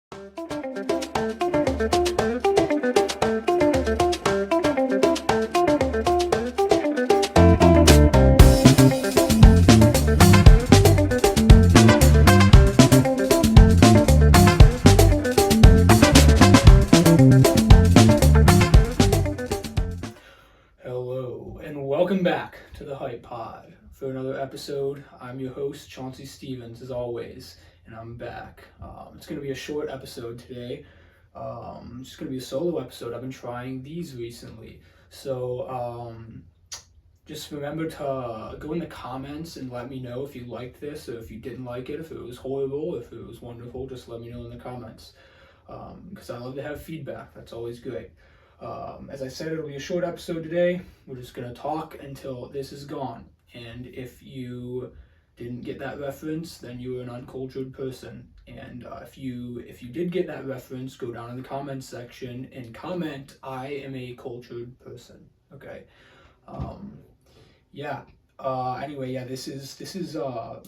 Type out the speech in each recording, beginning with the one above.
Hello, and welcome back to the Hype Pod for another episode. I'm your host, Chauncey Stevens, as always, and I'm back. It's going to be a short episode today. It's going to be a solo episode. I've been trying these recently. So just remember to go in the comments and let me know if you liked this or if you didn't like it, if it was horrible, if it was wonderful. Just let me know in the comments because I love to have feedback. That's always great. As I said, it'll be a short episode today. We're just going to talk until this is gone. And if you didn't get that reference, then you're an uncultured person. And if you did get that reference, go down in the comments section and comment, "I am a cultured person." Okay. Yeah. Anyway, yeah, this is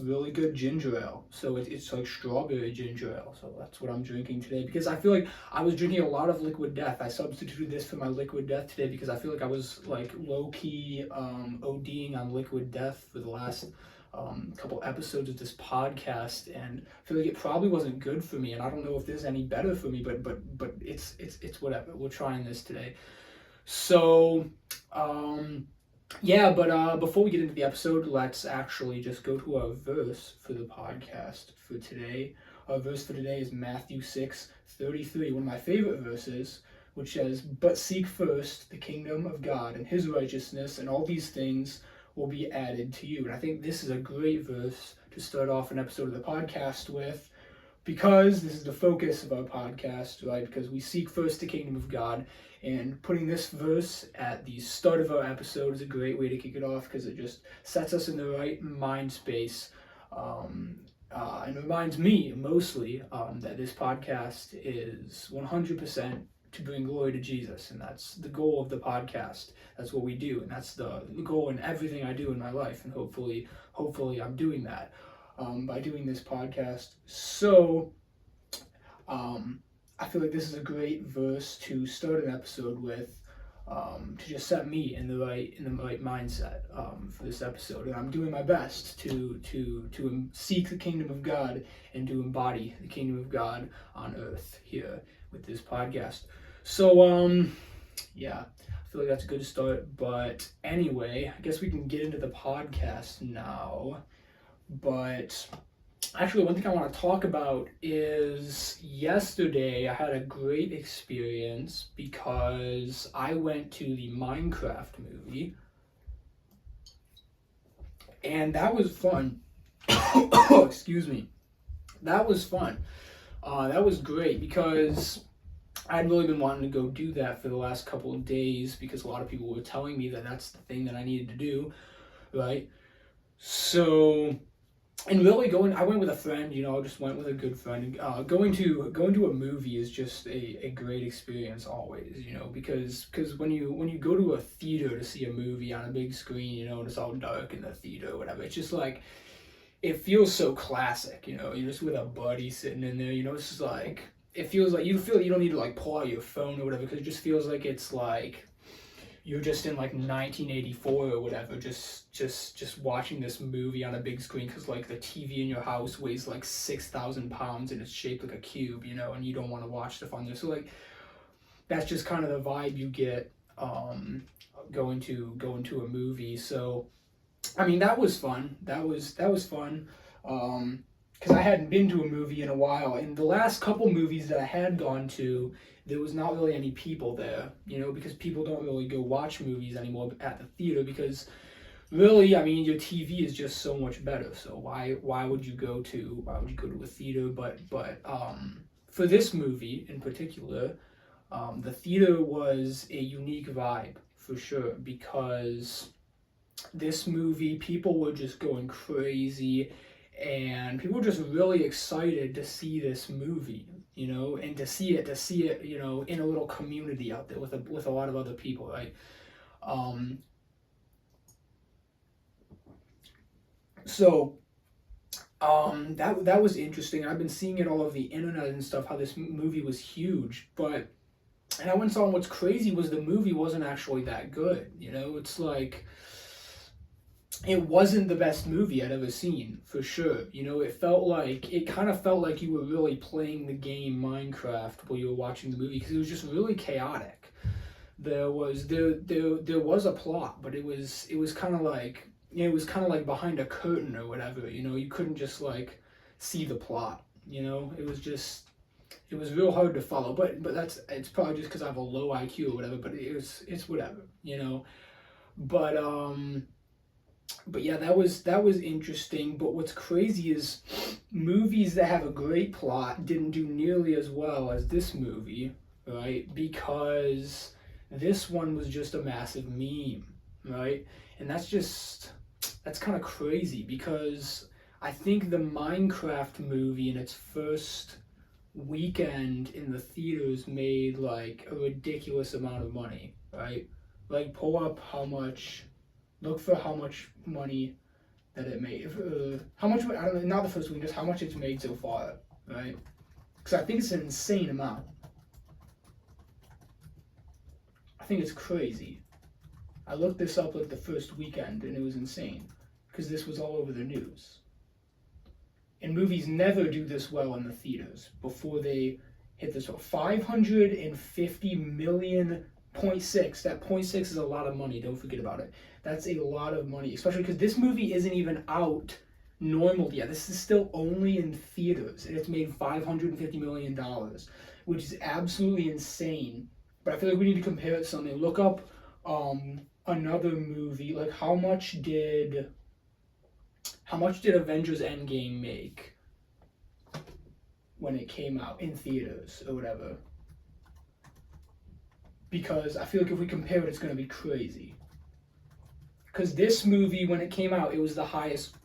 really good ginger ale. So it's like strawberry ginger ale. So that's what I'm drinking today because I feel like I was drinking a lot of Liquid Death. I substituted this for my Liquid Death today because I feel like I was like low key ODing on Liquid Death for the last couple episodes of this podcast, and I feel like it probably wasn't good for me. And I don't know if this is any better for me, but it's whatever. We're trying this today. So. Yeah, but before we get into the episode, let's actually just go to our verse for the podcast for today. Our verse for today is Matthew 6:33, one of my favorite verses, which says, "But seek first the kingdom of God and his righteousness, and all these things will be added to you." And I think this is a great verse to start off an episode of the podcast with, because this is the focus of our podcast, right? Because we seek first the kingdom of God. And putting this verse at the start of our episode is a great way to kick it off because it just sets us in the right mind space and reminds me mostly that this podcast is 100% to bring glory to Jesus. And that's the goal of the podcast. That's what we do. And that's the goal in everything I do in my life. And hopefully I'm doing that by doing this podcast. So, I feel like this is a great verse to start an episode with, to just set me in the right mindset for this episode. And I'm doing my best to seek the kingdom of God and to embody the kingdom of God on earth here with this podcast. So yeah, I feel like that's a good start. But anyway, I guess we can get into the podcast now. But actually, one thing I want to talk about is yesterday I had a great experience because I went to the Minecraft movie, and that was fun. Excuse me. That was fun. That was great because I'd really been wanting to go do that for the last couple of days because a lot of people were telling me that that's the thing that I needed to do, right? So. And really I went with a friend, just went with a good friend. Going to a movie is just a great experience always, because when you go to a theater to see a movie on a big screen, and it's all dark in the theater or whatever, it's just like, it feels so classic, you're just with a buddy sitting in there, it's just like, it feels like you don't need to like pull out your phone or whatever, because it just feels like it's like, you're just in like 1984 or whatever, just watching this movie on a big screen because like the TV in your house weighs like 6,000 pounds and it's shaped like a cube, and you don't want to watch stuff on there. So like that's just kind of the vibe you get going to a movie. So I mean that was fun. That was fun. Because I hadn't been to a movie in a while, and the last couple movies that I had gone to, there was not really any people there, because people don't really go watch movies anymore at the theater because really, I mean, your TV is just so much better. So why would you go to a theater? But for this movie in particular, the theater was a unique vibe for sure because this movie, people were just going crazy. And people were just really excited to see this movie, and to see it, in a little community out there with a lot of other people, right? So That was interesting. I've been seeing it all over the internet and stuff, how this movie was huge, but and I went and saw, what's crazy was the movie wasn't actually that good. You know, it's like, it wasn't the best movie I'd ever seen, for sure. You know, it kind of felt like you were really playing the game Minecraft while you were watching the movie, because it was just really chaotic. There was a plot, but it was kind of like, it was kind of like behind a curtain or whatever. You know, you couldn't just like see the plot. You know, it was real hard to follow. But it's probably just because I have a low IQ or whatever. But it's whatever. You know, but but yeah, that was interesting. But what's crazy is movies that have a great plot didn't do nearly as well as this movie, right? Because this one was just a massive meme, right? And that's kind of crazy, because I think the Minecraft movie in its first weekend in the theaters made like a ridiculous amount of money, right? Like, pull up how much, look for how much money that it made. How much, I don't know, not the first week, just how much it's made so far, right? Because I think it's an insane amount. I think it's crazy. I looked this up like the first weekend and it was insane, because this was all over the news. And movies never do this well in the theaters before they hit this. 550 million, 0.6. That 0.6 is a lot of money. Don't forget about it. That's a lot of money, especially because this movie isn't even out normal yet. This is still only in theaters, and it's made $550 million, which is absolutely insane. But I feel like we need to compare it to something. Look up another movie. Like, how much did Avengers Endgame make when it came out in theaters or whatever? Because I feel like if we compare it, it's going to be crazy. Because this movie, when it came out, it was the highest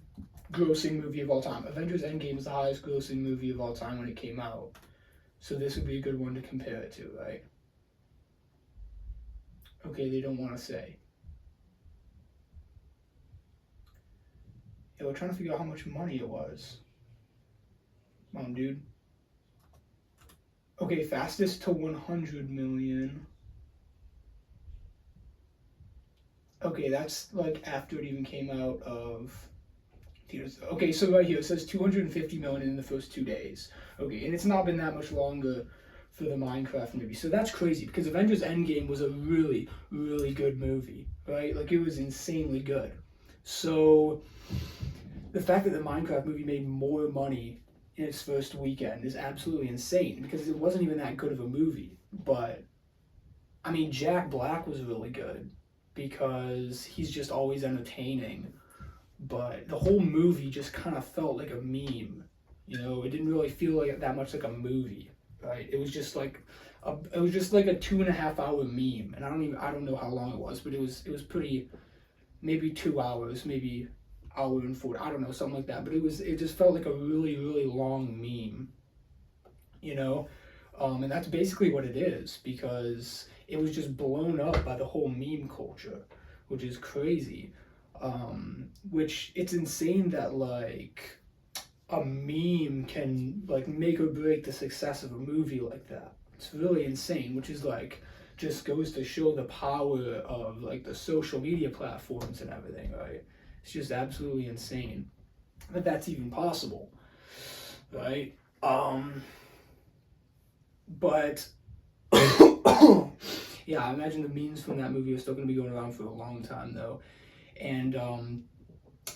grossing movie of all time. Avengers Endgame was the highest grossing movie of all time when it came out. So this would be a good one to compare it to, right? Okay, they don't want to say. Yeah, we're trying to figure out how much money it was. Come on, dude. Okay, fastest to 100 million. Okay, that's like after it even came out of theaters. Okay, so right here it says 250 million in the first 2 days. Okay, and it's not been that much longer for the Minecraft movie. So that's crazy, because Avengers Endgame was a really, really good movie, right? Like, it was insanely good. So the fact that the Minecraft movie made more money in its first weekend is absolutely insane, because it wasn't even that good of a movie. But I mean, Jack Black was really good, because he's just always entertaining. But the whole movie just kind of felt like a meme. You know, it didn't really feel like that much like a movie, right? It was just like a 2.5 hour meme, and I don't know how long it was, but it was pretty, maybe 2 hours, maybe hour and 40, I don't know, something like that. But it just felt like a really, really long meme, you know. And that's basically what it is, because it was just blown up by the whole meme culture, which is crazy. Which, it's insane that like a meme can like make or break the success of a movie like that. It's really insane, which is like, just goes to show the power of like the social media platforms and everything, right? It's just absolutely insane that that's even possible, right? But yeah, I imagine the memes from that movie are still going to be going around for a long time, though. And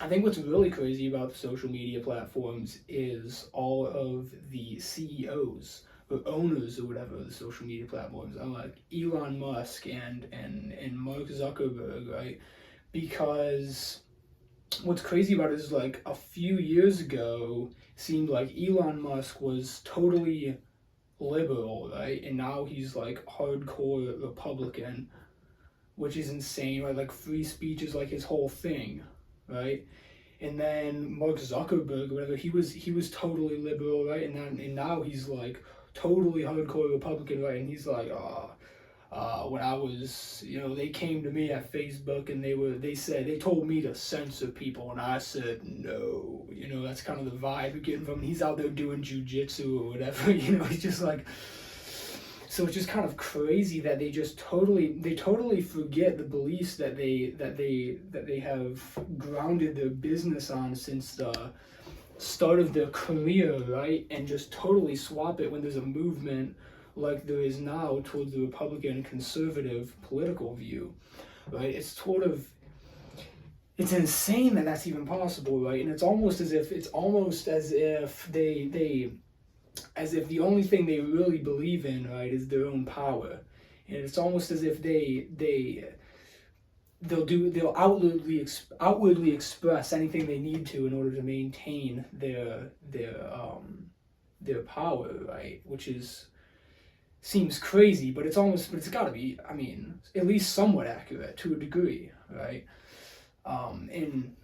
I think what's really crazy about the social media platforms is all of the CEOs or owners or whatever of the social media platforms, like Elon Musk and Mark Zuckerberg, right? Because what's crazy about it is, like, a few years ago, it seemed like Elon Musk was totally liberal, right? And now he's like hardcore Republican, which is insane, right? Like, free speech is like his whole thing, right? And then Mark Zuckerberg, whatever, he was totally liberal, right? And now he's like totally hardcore Republican, right? And he's like, When I was, they came to me at Facebook and they told me to censor people, and I said no. That's kind of the vibe you're getting from him. He's out there doing jujitsu or whatever. He's just like. So it's just kind of crazy that they totally forget the beliefs that they have grounded their business on since the start of their career, right? And just totally swap it when there's a movement like there is now towards the Republican conservative political view, right? It's insane that that's even possible, right? And it's almost as if as if the only thing they really believe in, right, is their own power. And it's almost as if they'll outwardly express anything they need to in order to maintain their power, right? Which seems crazy, but it's got to be, I mean, at least somewhat accurate to a degree, right? And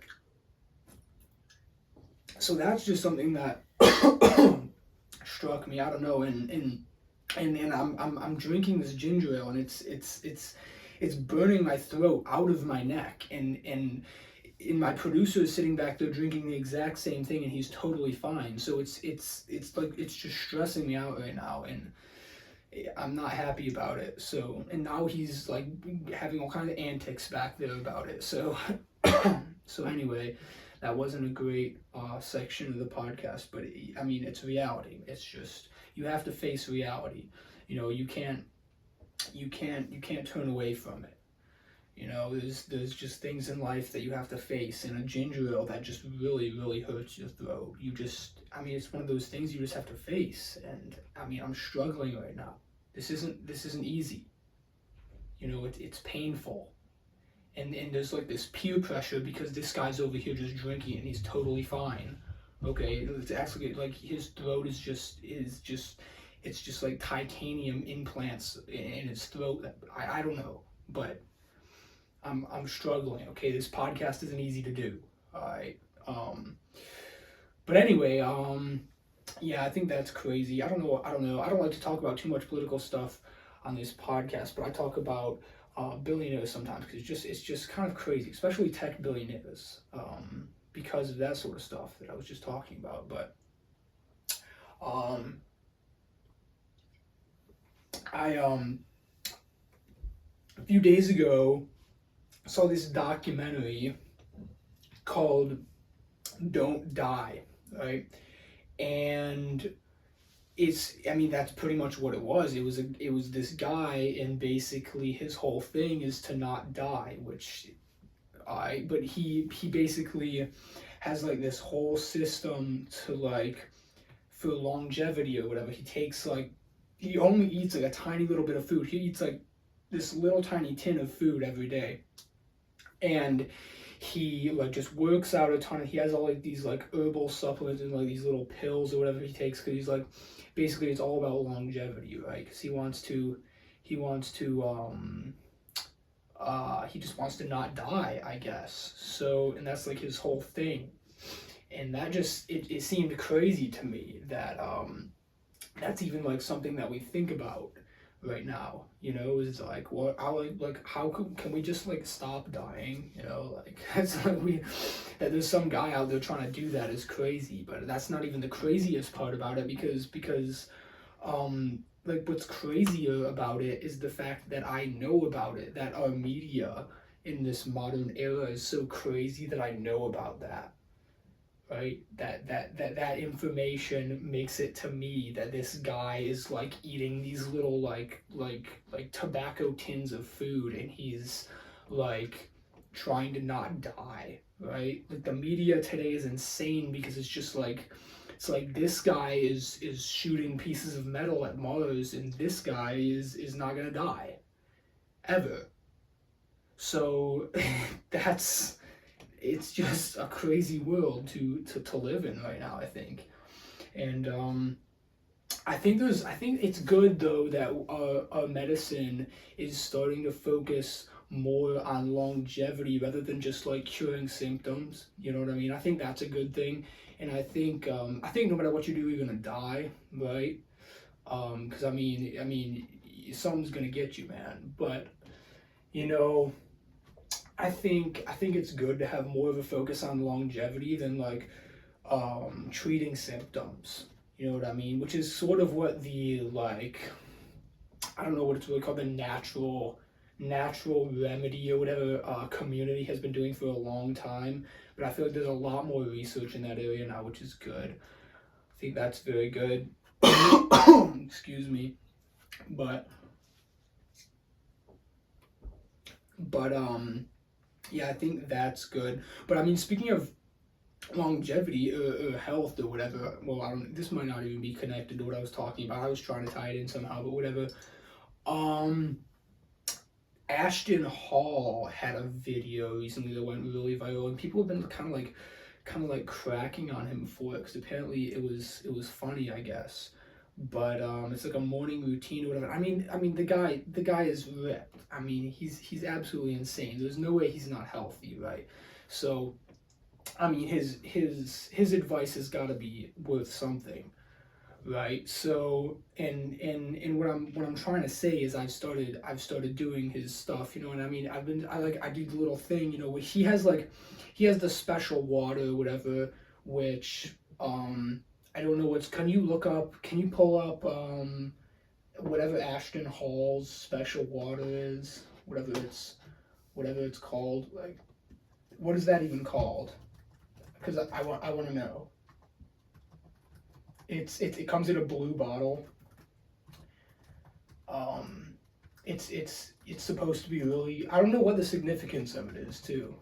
so that's just something that struck me. I don't know, and I'm drinking this ginger ale, and it's burning my throat out of my neck, and my producer is sitting back there drinking the exact same thing, and he's totally fine. So it's like it's just stressing me out right now, and I'm not happy about it. So, and now he's like having all kinds of antics back there about it. So so anyway, that wasn't a great section of the podcast, but I mean, it's reality. It's just, you have to face reality. You can't turn away from it. There's just things in life that you have to face, and a ginger ale that just really, really hurts your throat. It's one of those things you just have to face, and I mean, I'm struggling right now. This isn't easy. It's painful. And there's like this peer pressure because this guy's over here just drinking and he's totally fine. Okay, it's actually like his throat is just like titanium implants in his throat. I don't know, but I'm struggling. Okay, this podcast isn't easy to do. All right. But anyway, yeah, I think that's crazy. I don't know. I don't like to talk about too much political stuff on this podcast, but I talk about billionaires sometimes because it's just kind of crazy, especially tech billionaires, because of that sort of stuff that I was just talking about. But I a few days ago saw this documentary called "Don't Die," right? And that's pretty much what it was. It was this guy, and basically his whole thing is to not die, but he basically has like this whole system to like for longevity or whatever. He only eats like a tiny little bit of food. He eats like this little tiny tin of food every day, and he like just works out a ton. He has all like these like herbal supplements and like these little pills or whatever he takes, because he's like, basically it's all about longevity, right? Because he just wants to not die, I guess. So, and that's like his whole thing. And that just, it seemed crazy to me that that's even like something that we think about right now, is like, how can we just like stop dying? Like that's like that there's some guy out there trying to do that is crazy, but that's not even the craziest part about it, because like what's crazier about it is the fact that I know about it, that our media in this modern era is so crazy that I know about that. Right, that information makes it to me that this guy is like eating these little like tobacco tins of food, and he's like trying to not die, right? Like the media today is insane, because it's like this guy is shooting pieces of metal at Mars, and this guy is not gonna die ever. So it's just a crazy world to live in right now, I think. And I think it's good though that our medicine is starting to focus more on longevity rather than just like curing symptoms. You know what I mean? I think that's a good thing. And I think no matter what you do, you're gonna die, right? Because I mean, something's gonna get you, man. But you know, I think it's good to have more of a focus on longevity than like treating symptoms. You know what I mean? Which is sort of what the like, I don't know what it's really called, the natural remedy or whatever community has been doing for a long time. But I feel like there's a lot more research in that area now, which is good. I think that's very good. Excuse me. But yeah, I think that's good. But I mean, speaking of longevity or health or whatever, well, I don't, this might not even be connected to what I was talking about. I was trying to tie it in somehow, but whatever. Ashton Hall had a video recently that went really viral, and people have been kind of like cracking on him for it, because apparently it was funny, I guess. But it's like a morning routine or whatever. I mean the guy is ripped. I mean, he's absolutely insane. There's no way he's not healthy, right? So I mean, his advice has got to be worth something, right? So and what I'm trying to say is I've started doing his stuff, you know what I mean? I do the little thing, you know, where he has the special water or whatever, which I don't know can you pull up whatever Ashton Hall's special water is, whatever it's called, like, what is that even called? Because I want to know. It comes in a blue bottle. It's supposed to be really, I don't know what the significance of it is too.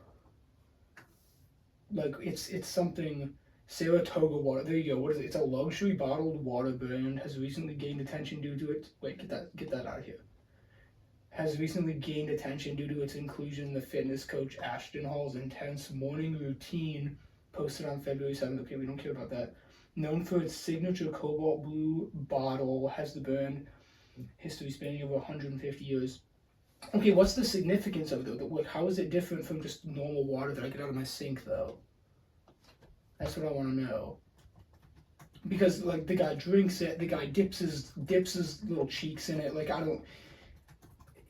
Like it's something, Saratoga water. There you go. What is it? It's a luxury bottled water brand. Has recently gained attention due to its, wait, get that out of here. Has recently gained attention due to its inclusion in the fitness coach Ashton Hall's intense morning routine, posted on February 7th. Okay, we don't care about that. Known for its signature cobalt blue bottle, has the brand history spanning over 150 years. Okay, what's the significance of it though? Like, how is it different from just normal water that I get out of my sink though? That's what I want to know. Because like the guy drinks it, the guy dips his little cheeks in it. Like, I don't.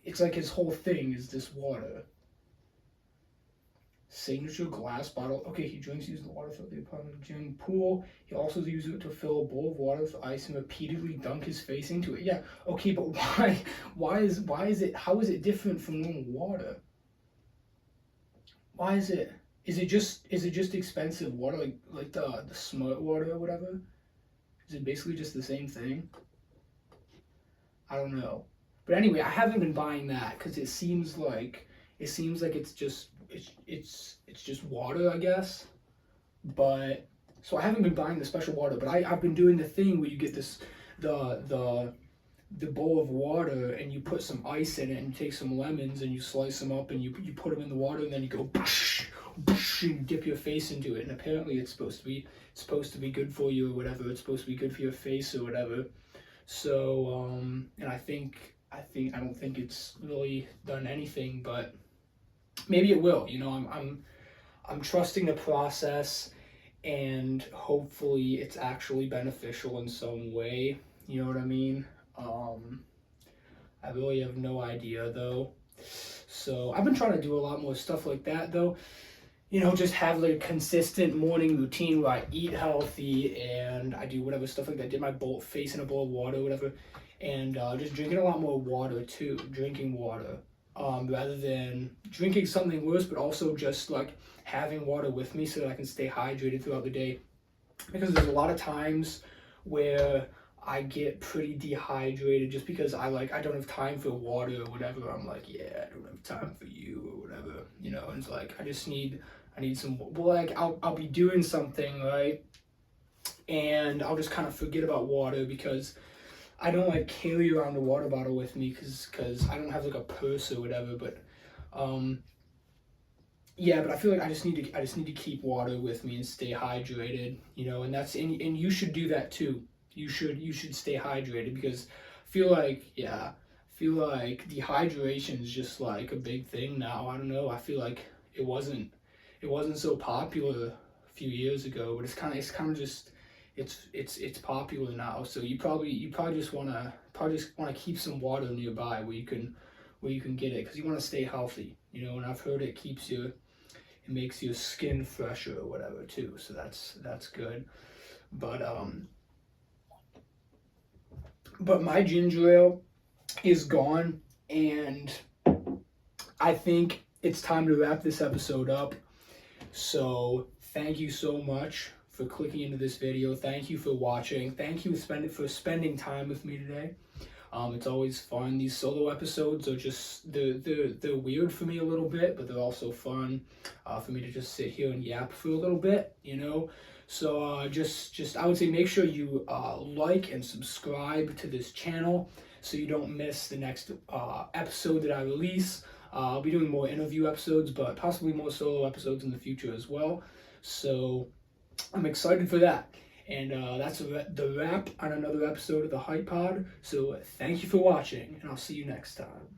It's like his whole thing is this water. Signature glass bottle. Okay, he drinks using the water filled the apartment gym pool. He also uses it to fill a bowl of water with ice and repeatedly dunk his face into it. Yeah, okay, but why is it, how is it different from normal water? Why is it? Is it just expensive water, like the smart water or whatever? Is it basically just the same thing? I don't know. But anyway, I haven't been buying that because it seems like it's just water, I guess. But so I haven't been buying the special water, but I've been doing the thing where you get this the bowl of water and you put some ice in it and you take some lemons and you slice them up and you put them in the water and then you go boosh, boosh, and you dip your face into it, and apparently it's supposed to be good for you or whatever. It's supposed to be good for your face or whatever. So and I don't think it's really done anything, but maybe it will. You know, I'm trusting the process, and hopefully it's actually beneficial in some way. You know what I mean? I really have no idea though. So I've been trying to do a lot more stuff like that though. You know, just have like a consistent morning routine where I eat healthy and I do whatever stuff like that. Did my face in a bowl of water, whatever, and just drinking a lot more water too. Drinking water, rather than drinking something worse, but also just like having water with me so that I can stay hydrated throughout the day. Because there's a lot of times where I get pretty dehydrated just because I don't have time for water or whatever. I'm like, yeah, I don't have time for you or whatever, you know. And it's like I need some. Well, like I'll be doing something, right, and I'll just kind of forget about water because I don't like carry around a water bottle with me because I don't have like a purse or whatever. But yeah, but I feel like I just need to keep water with me and stay hydrated, you know. And and you should do that too. You should stay hydrated because I feel like dehydration is just like a big thing now. I don't know. I feel like it wasn't so popular a few years ago, but it's kind of it's popular now. So you probably just wanna keep some water nearby where you can get it, because you want to stay healthy, you know. And I've heard it makes your skin fresher or whatever too. So that's good. But my ginger ale is gone, and I think it's time to wrap this episode up. So thank you so much for clicking into this video. Thank you for watching. Thank you for spending time with me today. It's always fun. These solo episodes are just, they're weird for me a little bit, but they're also fun for me to just sit here and yap for a little bit, you know. So just I would say make sure you like and subscribe to this channel so you don't miss the next episode that I release. I'll be doing more interview episodes, but possibly more solo episodes in the future as well. So I'm excited for that. And that's the wrap on another episode of the Hype Pod. So thank you for watching, and I'll see you next time.